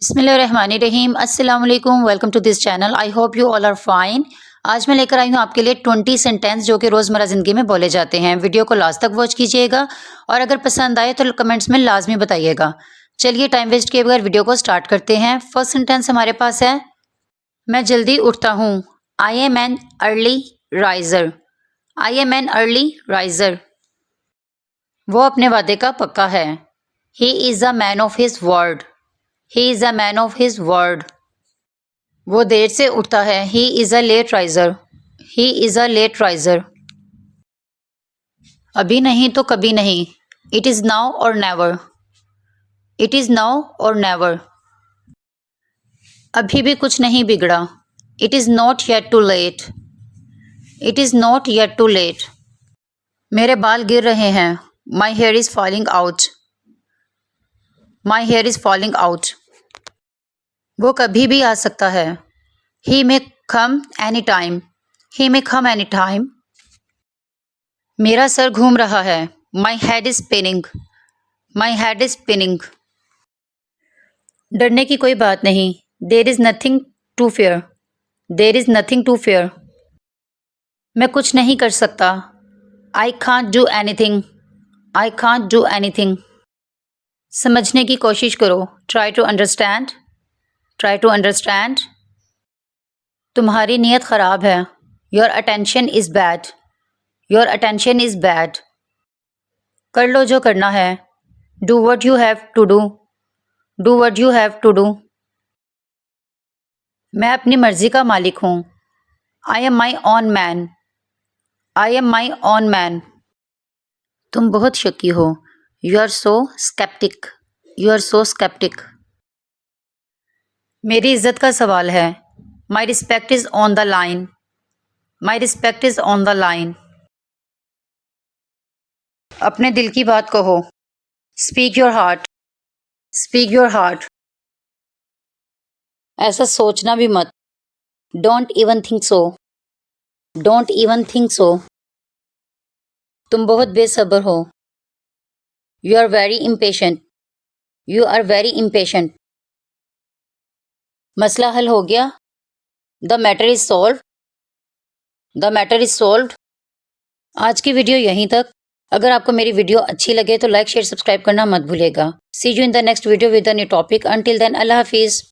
बिस्मिल्लाहिर्रहमानिर्रहीम अस्सलाम वालेकुम welcome to this channel. I hope you all are fine. आज मैं लेकर आई हूँ आपके लिए 20 सेंटेंस जो कि रोज़मर्रा ज़िंदगी में बोले जाते हैं। वीडियो को लास्ट तक वॉच कीजिएगा और अगर पसंद आए तो कमेंट्स में लाजमी बताइएगा। चलिए टाइम वेस्ट किए बगैर वीडियो को स्टार्ट करते हैं। फर्स्ट सेंटेंस हमारे पास है, मैं जल्दी उठता हूँ। I am an early riser. I am an early riser. वो अपने वादे का पक्का है। He is a man of his word. He is a man of his word. वो देर से उठता है। He is a late riser. He is a late riser. अभी नहीं तो कभी नहीं। It is now or never. It is now or never. अभी भी कुछ नहीं बिगड़ा। It is not yet too late. It is not yet too late. मेरे बाल गिर रहे हैं। My hair is falling out. My hair is falling out. वो कभी भी आ सकता है। He may come anytime. He may come anytime. मेरा सर घूम रहा है। My head is spinning. My head is spinning. डरने की कोई बात नहीं। There is nothing to fear. There is nothing to fear. मैं कुछ नहीं कर सकता। I can't do anything. I can't do anything. समझने की कोशिश करो। Try to understand. Try to understand. तुम्हारी नीयत ख़राब है। Your attention is bad. Your attention is bad. कर लो जो करना है। Do what you have to do. Do what you have to do. मैं अपनी मर्जी का मालिक हूँ। I am my own man. I am my own man. तुम बहुत शक्की हो। You are so skeptic. You are so skeptic. मेरी इज्जत का सवाल है। My respect is on the line. My respect is on the line. अपने दिल की बात कहो। Speak your heart. Speak your heart. ऐसा सोचना भी मत। Don't even think so. Don't even think so. तुम बहुत बेसब्र हो। You are very impatient. You are very impatient. मसला हल हो गया। The matter is solved. The matter is solved. आज की वीडियो यहीं तक। अगर आपको मेरी वीडियो अच्छी लगे तो लाइक शेयर सब्सक्राइब करना मत भूलिएगा। See you in the next video with a new topic. Until then, अल्लाह हाफिज़।